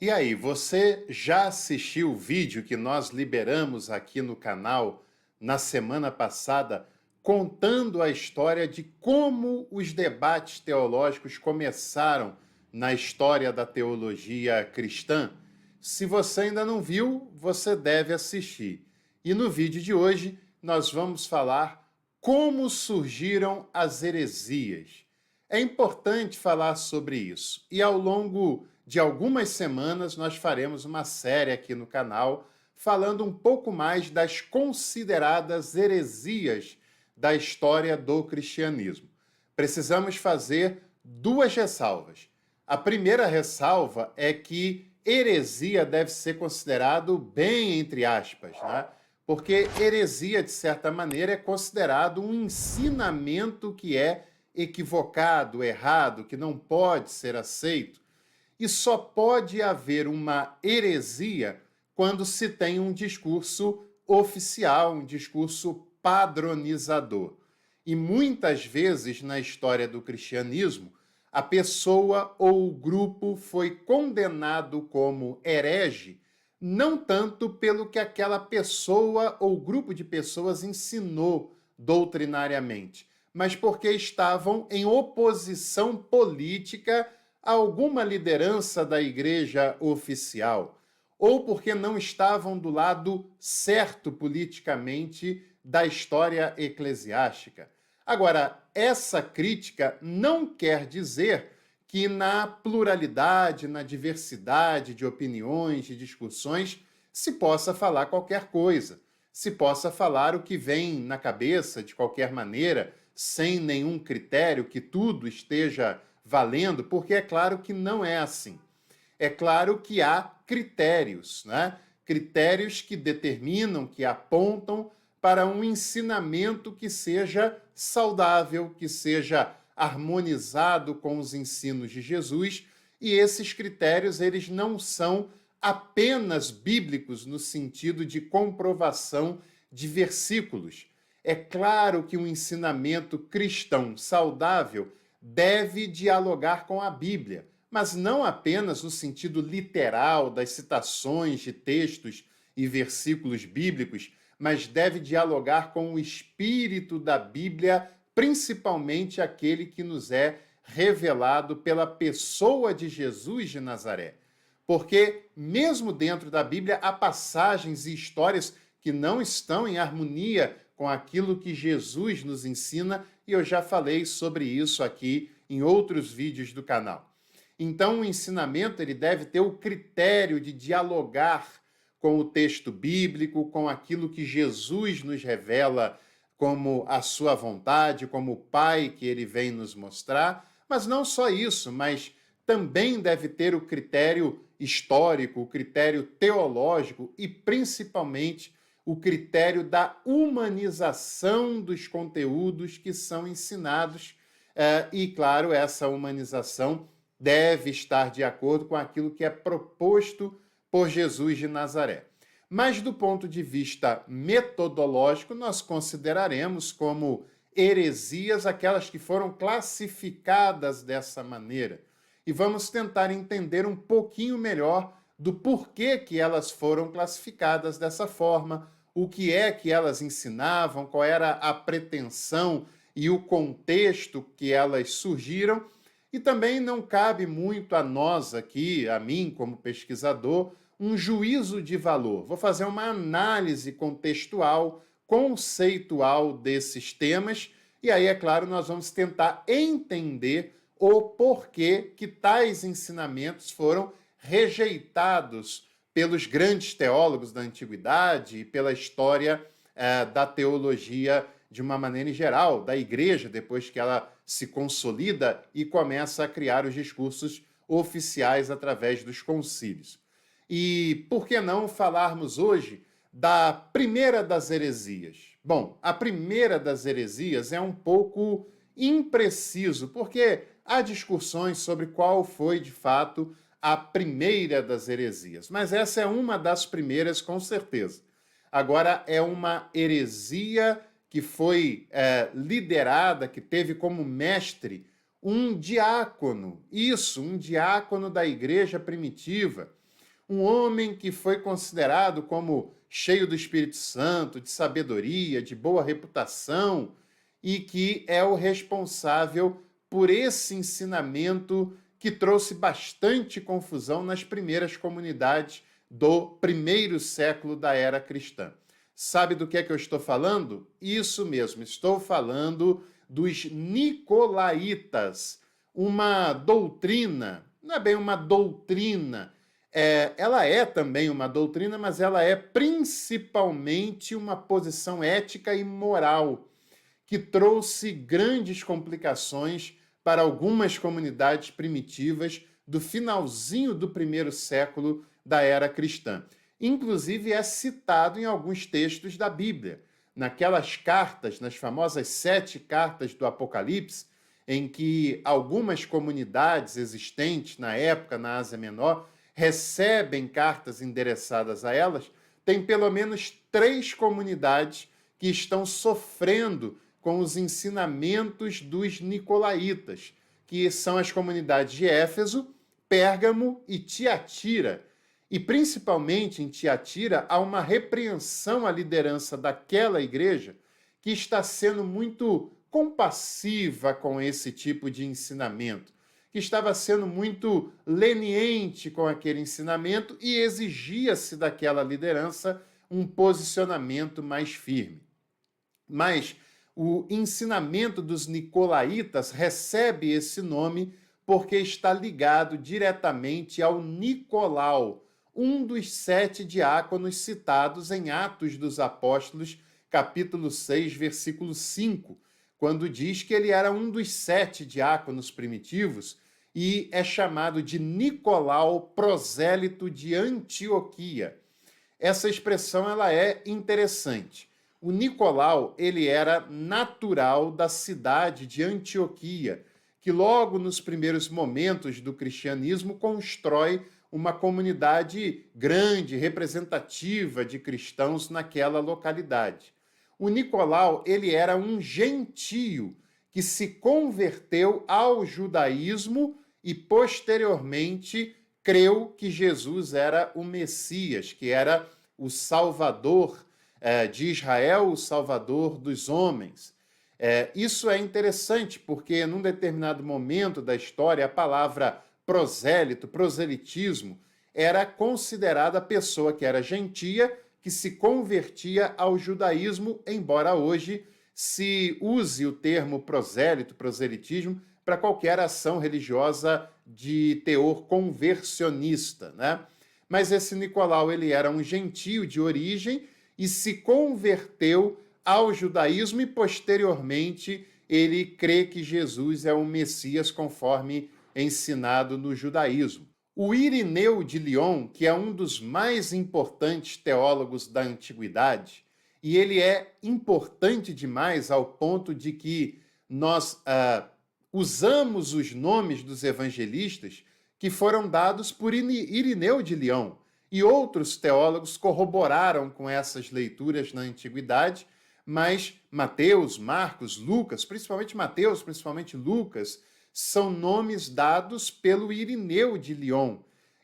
E aí, você já assistiu o vídeo que nós liberamos aqui no canal na semana passada, contando a história de como os debates teológicos começaram na história da teologia cristã? Se você ainda não viu, você deve assistir. E no vídeo de hoje, nós vamos falar como surgiram as heresias. É importante falar sobre isso. E ao longo de algumas semanas nós faremos uma série aqui no canal falando um pouco mais das consideradas heresias da história do cristianismo. Precisamos fazer duas ressalvas. A primeira ressalva é que heresia deve ser considerado bem entre aspas, né? Porque heresia, de certa maneira, é considerado um ensinamento que é equivocado, errado, que não pode ser aceito. E só pode haver uma heresia quando se tem um discurso oficial, um discurso padronizador. E muitas vezes na história do cristianismo, a pessoa ou o grupo foi condenado como herege, não tanto pelo que aquela pessoa ou grupo de pessoas ensinou doutrinariamente, mas porque estavam em oposição política a alguma liderança da igreja oficial, ou porque não estavam do lado certo politicamente da história eclesiástica. Agora, essa crítica não quer dizer que na pluralidade, na diversidade de opiniões, de discussões, se possa falar qualquer coisa, se possa falar o que vem na cabeça de qualquer maneira, sem nenhum critério, que tudo esteja valendo, porque é claro que não é assim. É claro que há critérios, né? Critérios que determinam, que apontam para um ensinamento que seja saudável, que seja harmonizado com os ensinos de Jesus, e esses critérios eles não são apenas bíblicos no sentido de comprovação de versículos. É claro que um ensinamento cristão saudável deve dialogar com a Bíblia, mas não apenas no sentido literal das citações de textos e versículos bíblicos, mas deve dialogar com o espírito da Bíblia, principalmente aquele que nos é revelado pela pessoa de Jesus de Nazaré. Porque, mesmo dentro da Bíblia, há passagens e histórias que não estão em harmonia com aquilo que Jesus nos ensina, e eu já falei sobre isso aqui em outros vídeos do canal. Então, o ensinamento ele deve ter o critério de dialogar com o texto bíblico, com aquilo que Jesus nos revela como a sua vontade, como o Pai que ele vem nos mostrar. Mas não só isso, mas também deve ter o critério histórico, o critério teológico e, principalmente, o critério da humanização dos conteúdos que são ensinados. E, claro, essa humanização deve estar de acordo com aquilo que é proposto por Jesus de Nazaré. Mas, do ponto de vista metodológico, nós consideraremos como heresias aquelas que foram classificadas dessa maneira. E vamos tentar entender um pouquinho melhor do porquê que elas foram classificadas dessa forma, o que é que elas ensinavam, qual era a pretensão e o contexto que elas surgiram. E também não cabe muito a nós aqui, a mim como pesquisador, um juízo de valor. Vou fazer uma análise contextual, conceitual desses temas, e aí, é claro, nós vamos tentar entender o porquê que tais ensinamentos foram rejeitados pelos grandes teólogos da antiguidade e pela história da teologia de uma maneira em geral, da igreja, depois que ela se consolida e começa a criar os discursos oficiais através dos concílios. E por que não falarmos hoje da primeira das heresias? Bom, a primeira das heresias é um pouco impreciso, porque há discussões sobre qual foi, de fato, a primeira das heresias. Mas essa é uma das primeiras, com certeza. Agora, é uma heresia que foi liderada, que teve como mestre um diácono. Isso, um diácono da igreja primitiva. um homem que foi considerado como cheio do Espírito Santo, de sabedoria, de boa reputação, e que é o responsável por esse ensinamento que trouxe bastante confusão nas primeiras comunidades do primeiro século da era cristã. Sabe do que é que eu estou falando? Isso mesmo, estou falando dos nicolaítas, uma doutrina, não é bem uma doutrina, ela é também uma doutrina, mas ela é principalmente uma posição ética e moral que trouxe grandes complicações para algumas comunidades primitivas do finalzinho do primeiro século da era cristã. Inclusive é citado em alguns textos da Bíblia, naquelas cartas, nas famosas 7 cartas do Apocalipse, em que algumas comunidades existentes na época na Ásia Menor recebem cartas endereçadas a elas, tem pelo menos 3 comunidades que estão sofrendo com os ensinamentos dos nicolaítas, que são as comunidades de Éfeso, Pérgamo e Tiatira. E principalmente em Tiatira há uma repreensão à liderança daquela igreja que está sendo muito compassiva com esse tipo de ensinamento, que estava sendo muito leniente com aquele ensinamento e exigia-se daquela liderança um posicionamento mais firme. Mas o ensinamento dos nicolaítas recebe esse nome porque está ligado diretamente ao Nicolau, um dos 7 diáconos citados em Atos dos Apóstolos, capítulo 6, versículo 5, quando diz que ele era um dos 7 diáconos primitivos e é chamado de Nicolau, prosélito de Antioquia. Essa expressão ela é interessante. O Nicolau, ele era natural da cidade de Antioquia, que logo nos primeiros momentos do cristianismo constrói uma comunidade grande, representativa de cristãos naquela localidade. O Nicolau, ele era um gentio que se converteu ao judaísmo e posteriormente creu que Jesus era o Messias, que era o Salvador de Israel, o Salvador dos homens. Isso é interessante porque, num determinado momento da história, a palavra prosélito, proselitismo, era considerada a pessoa que era gentia, que se convertia ao judaísmo, embora hoje se use o termo prosélito, proselitismo, para qualquer ação religiosa de teor conversionista, né? Mas esse Nicolau, ele era um gentio de origem e se converteu ao judaísmo e, posteriormente, ele crê que Jesus é o Messias conforme ensinado no judaísmo. O Irineu de Lyon, que é um dos mais importantes teólogos da antiguidade, e ele é importante demais ao ponto de que nós usamos os nomes dos evangelistas que foram dados por Irineu de Lyon, e outros teólogos corroboraram com essas leituras na antiguidade, mas Mateus, Marcos, Lucas, principalmente Mateus, principalmente Lucas, são nomes dados pelo Irineu de Lyon.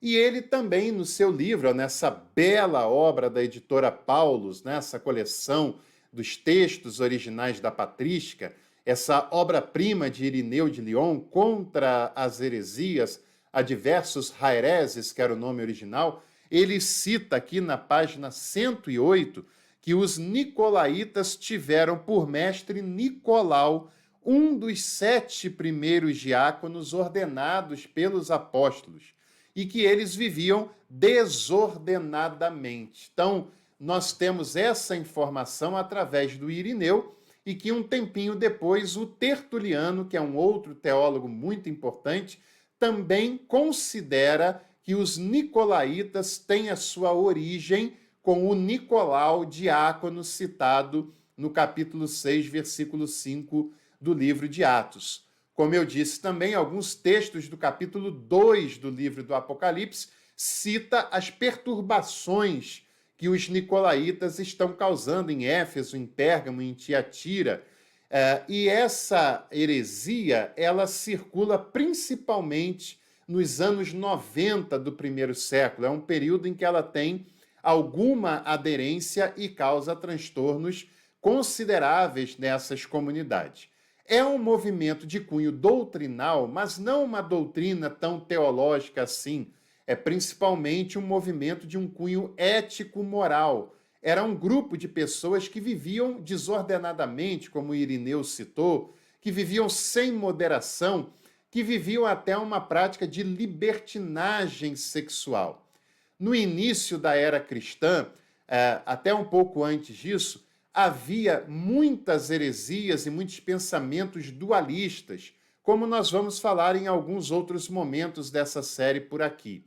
E ele também, no seu livro, nessa bela obra da editora Paulus, nessa coleção dos textos originais da patrística, essa obra-prima de Irineu de Lyon contra as heresias, adversus haereses, que era o nome original, ele cita aqui na página 108 que os nicolaítas tiveram por mestre Nicolau, um dos 7 primeiros diáconos ordenados pelos apóstolos, e que eles viviam desordenadamente. Então, nós temos essa informação através do Irineu, e que um tempinho depois o Tertuliano, que é um outro teólogo muito importante, também considera que os nicolaítas têm a sua origem com o Nicolau, diácono citado no capítulo 6, versículo 5 do livro de Atos. Como eu disse também, alguns textos do capítulo 2 do livro do Apocalipse cita as perturbações que os nicolaítas estão causando em Éfeso, em Pérgamo, em Tiatira. E essa heresia, ela circula principalmente nos anos 90 do primeiro século. É um período em que ela tem alguma aderência e causa transtornos consideráveis nessas comunidades. É um movimento de cunho doutrinal, mas não uma doutrina tão teológica assim. É principalmente um movimento de um cunho ético-moral. Era um grupo de pessoas que viviam desordenadamente, como Irineu citou, que viviam sem moderação, que viviam até uma prática de libertinagem sexual. No início da era cristã, até um pouco antes disso, havia muitas heresias e muitos pensamentos dualistas, como nós vamos falar em alguns outros momentos dessa série por aqui.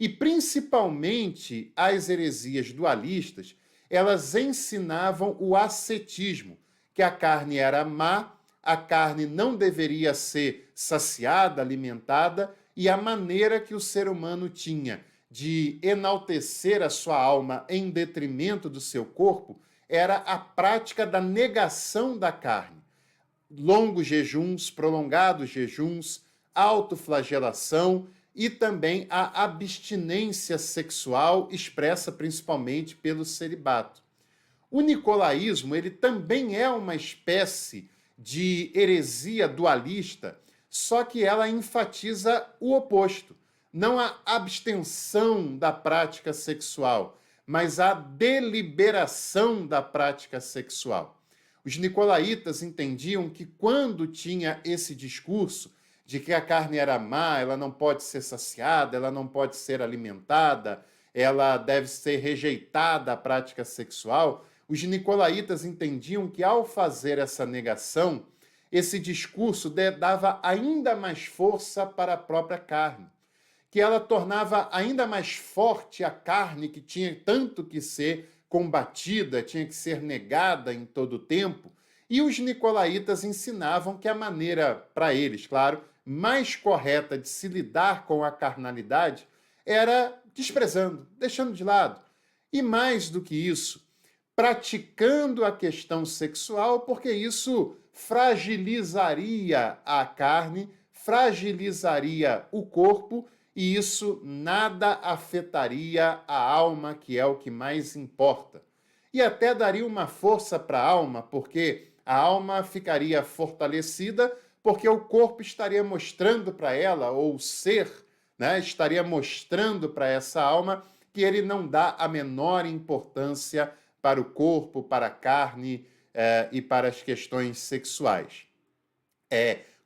E principalmente as heresias dualistas, elas ensinavam o ascetismo, que a carne era má, a carne não deveria ser saciada, alimentada, e a maneira que o ser humano tinha de enaltecer a sua alma em detrimento do seu corpo era a prática da negação da carne. Longos jejuns, prolongados jejuns, autoflagelação e também a abstinência sexual expressa principalmente pelo celibato. O nicolaísmo, ele também é uma espécie de heresia dualista, só que ela enfatiza o oposto. Não a abstenção da prática sexual, mas a deliberação da prática sexual. Os nicolaítas entendiam que quando tinha esse discurso de que a carne era má, ela não pode ser saciada, ela não pode ser alimentada, ela deve ser rejeitada a prática sexual, os nicolaítas entendiam que ao fazer essa negação, esse discurso dava ainda mais força para a própria carne, que ela tornava ainda mais forte a carne que tinha tanto que ser combatida, tinha que ser negada em todo o tempo. E os nicolaítas ensinavam que a maneira, para eles, claro, mais correta de se lidar com a carnalidade era desprezando, deixando de lado. E mais do que isso, praticando a questão sexual, porque isso fragilizaria a carne, fragilizaria o corpo e isso nada afetaria a alma, que é o que mais importa. E até daria uma força para a alma, porque a alma ficaria fortalecida, porque o corpo estaria mostrando para ela, ou o ser, né, estaria mostrando para essa alma que ele não dá a menor importância para o corpo, para a carne e para as questões sexuais.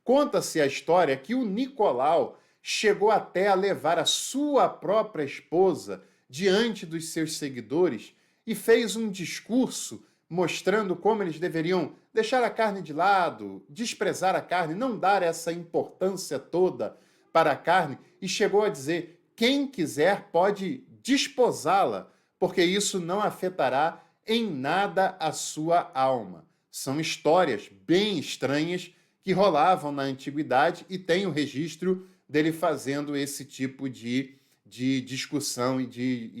Conta-se a história que o Nicolau chegou até a levar a sua própria esposa diante dos seus seguidores e fez um discurso mostrando como eles deveriam deixar a carne de lado, desprezar a carne, não dar essa importância toda para a carne, e chegou a dizer: quem quiser pode desposá-la, porque isso não afetará em nada a sua alma. São histórias bem estranhas que rolavam na antiguidade e tem o registro dele fazendo esse tipo de discussão e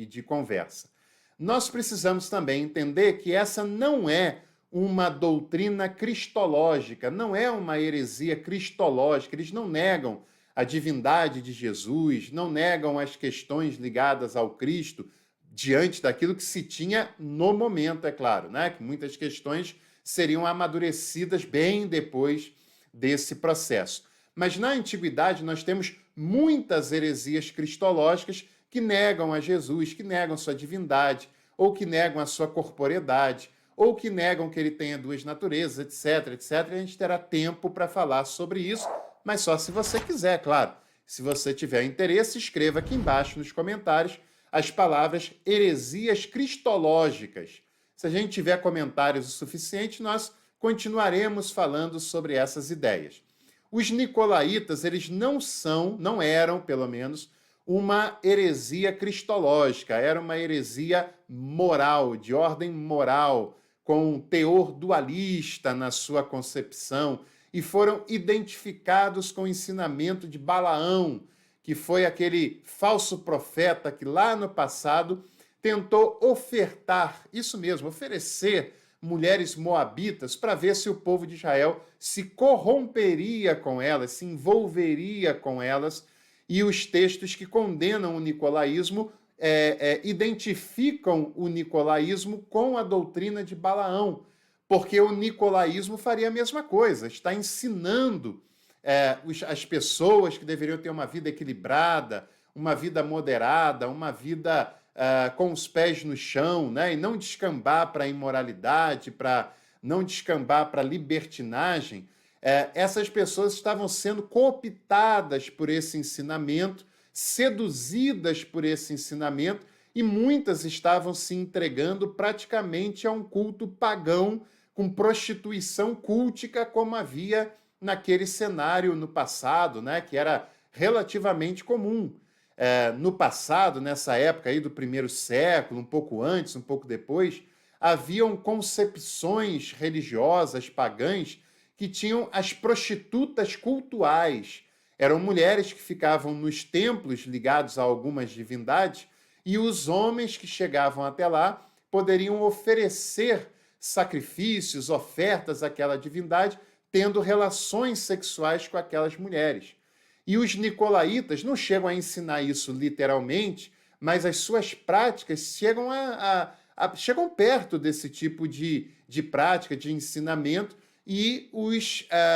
de conversa. Nós precisamos também entender que essa não é uma doutrina cristológica, não é uma heresia cristológica. Eles não negam a divindade de Jesus, não negam as questões ligadas ao Cristo diante daquilo que se tinha no momento, é claro, né? Que muitas questões seriam amadurecidas bem depois desse processo. Mas na antiguidade nós temos muitas heresias cristológicas que negam a Jesus, que negam sua divindade, ou que negam a sua corporeidade, ou que negam que ele tenha duas naturezas, etc, etc. E a gente terá tempo para falar sobre isso, mas só se você quiser, claro. Se você tiver interesse, escreva aqui embaixo nos comentários as palavras heresias cristológicas. Se a gente tiver comentários o suficiente, nós continuaremos falando sobre essas ideias. Os nicolaítas, eles não eram, pelo menos, uma heresia cristológica, era uma heresia moral, de ordem moral, com um teor dualista na sua concepção, e foram identificados com o ensinamento de Balaão, que foi aquele falso profeta que lá no passado tentou ofertar, isso mesmo, oferecer mulheres moabitas para ver se o povo de Israel se corromperia com elas, se envolveria com elas, e os textos que condenam o nicolaísmo identificam o nicolaísmo com a doutrina de Balaão, porque o nicolaísmo faria a mesma coisa, está ensinando as pessoas que deveriam ter uma vida equilibrada, uma vida moderada, uma vida com os pés no chão, né? E não descambar para a imoralidade, para não descambar para a libertinagem. Essas pessoas estavam sendo cooptadas por esse ensinamento, seduzidas por esse ensinamento, e muitas estavam se entregando praticamente a um culto pagão, com prostituição cultica, como havia naquele cenário no passado, né, que era relativamente comum. No passado, nessa época aí do primeiro século, um pouco antes, um pouco depois, haviam concepções religiosas pagãs que tinham as prostitutas cultuais. Eram mulheres que ficavam nos templos ligados a algumas divindades e os homens que chegavam até lá poderiam oferecer sacrifícios, ofertas àquela divindade, tendo relações sexuais com aquelas mulheres. E os nicolaítas não chegam a ensinar isso literalmente, mas as suas práticas chegam perto desse tipo de prática, de ensinamento, e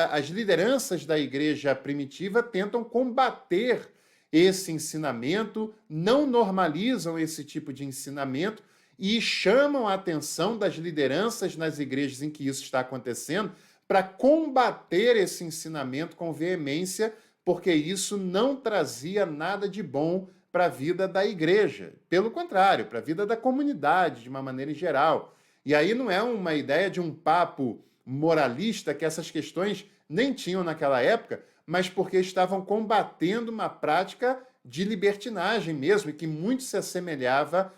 as lideranças da igreja primitiva tentam combater esse ensinamento, não normalizam esse tipo de ensinamento e chamam a atenção das lideranças nas igrejas em que isso está acontecendo para combater esse ensinamento com veemência, porque isso não trazia nada de bom para a vida da igreja. Pelo contrário, para a vida da comunidade, de uma maneira geral. E aí não é uma ideia de um papo moralista, que essas questões nem tinham naquela época, mas porque estavam combatendo uma prática de libertinagem mesmo, e que muito se assemelhava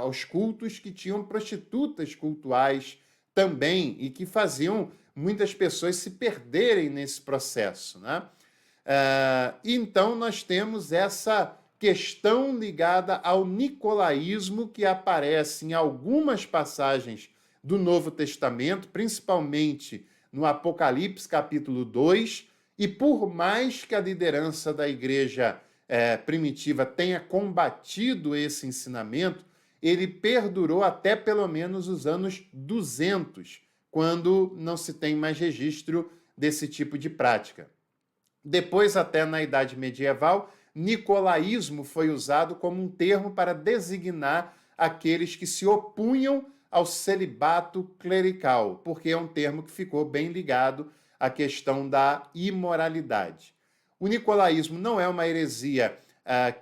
aos cultos que tinham prostitutas cultuais também, e que faziam muitas pessoas se perderem nesse processo, né? Então, nós temos essa questão ligada ao nicolaísmo que aparece em algumas passagens do Novo Testamento, principalmente no Apocalipse, capítulo 2, e por mais que a liderança da igreja primitiva tenha combatido esse ensinamento, ele perdurou até pelo menos os anos 200, quando não se tem mais registro desse tipo de prática. Depois, até na Idade Medieval, nicolaísmo foi usado como um termo para designar aqueles que se opunham ao celibato clerical, porque é um termo que ficou bem ligado à questão da imoralidade. O nicolaísmo não é uma heresia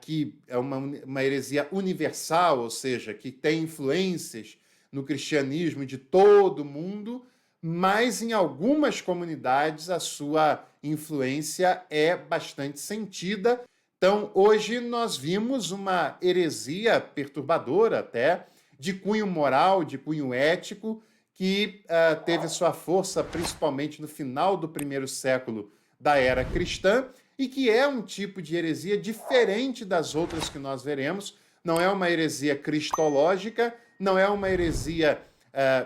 que é uma heresia universal, ou seja, que tem influências no cristianismo de todo mundo, mas em algumas comunidades a sua influência é bastante sentida. Então, hoje nós vimos uma heresia perturbadora até, de cunho moral, de cunho ético, que teve sua força principalmente no final do primeiro século da era cristã, e que é um tipo de heresia diferente das outras que nós veremos. Não é uma heresia cristológica, não é uma heresia,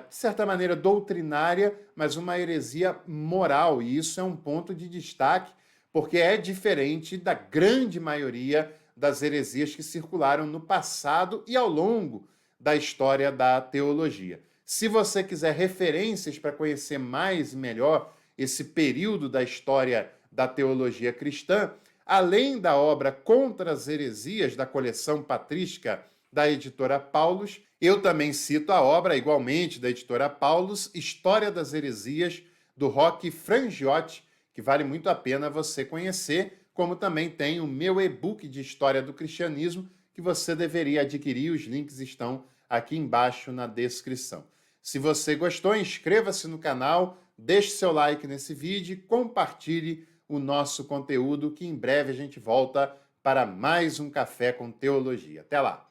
de certa maneira, doutrinária, mas uma heresia moral. E isso é um ponto de destaque, porque é diferente da grande maioria das heresias que circularam no passado e ao longo da história da teologia. Se você quiser referências para conhecer mais e melhor esse período da história da teologia cristã, além da obra Contra as Heresias, da coleção patrística da editora Paulus, eu também cito a obra, igualmente, da editora Paulus, História das Heresias, do Roque Frangiotti, que vale muito a pena você conhecer, como também tem o meu e-book de História do Cristianismo, que você deveria adquirir, os links estão aqui embaixo na descrição. Se você gostou, inscreva-se no canal, deixe seu like nesse vídeo e compartilhe o nosso conteúdo, que em breve a gente volta para mais um Café com Teologia. Até lá!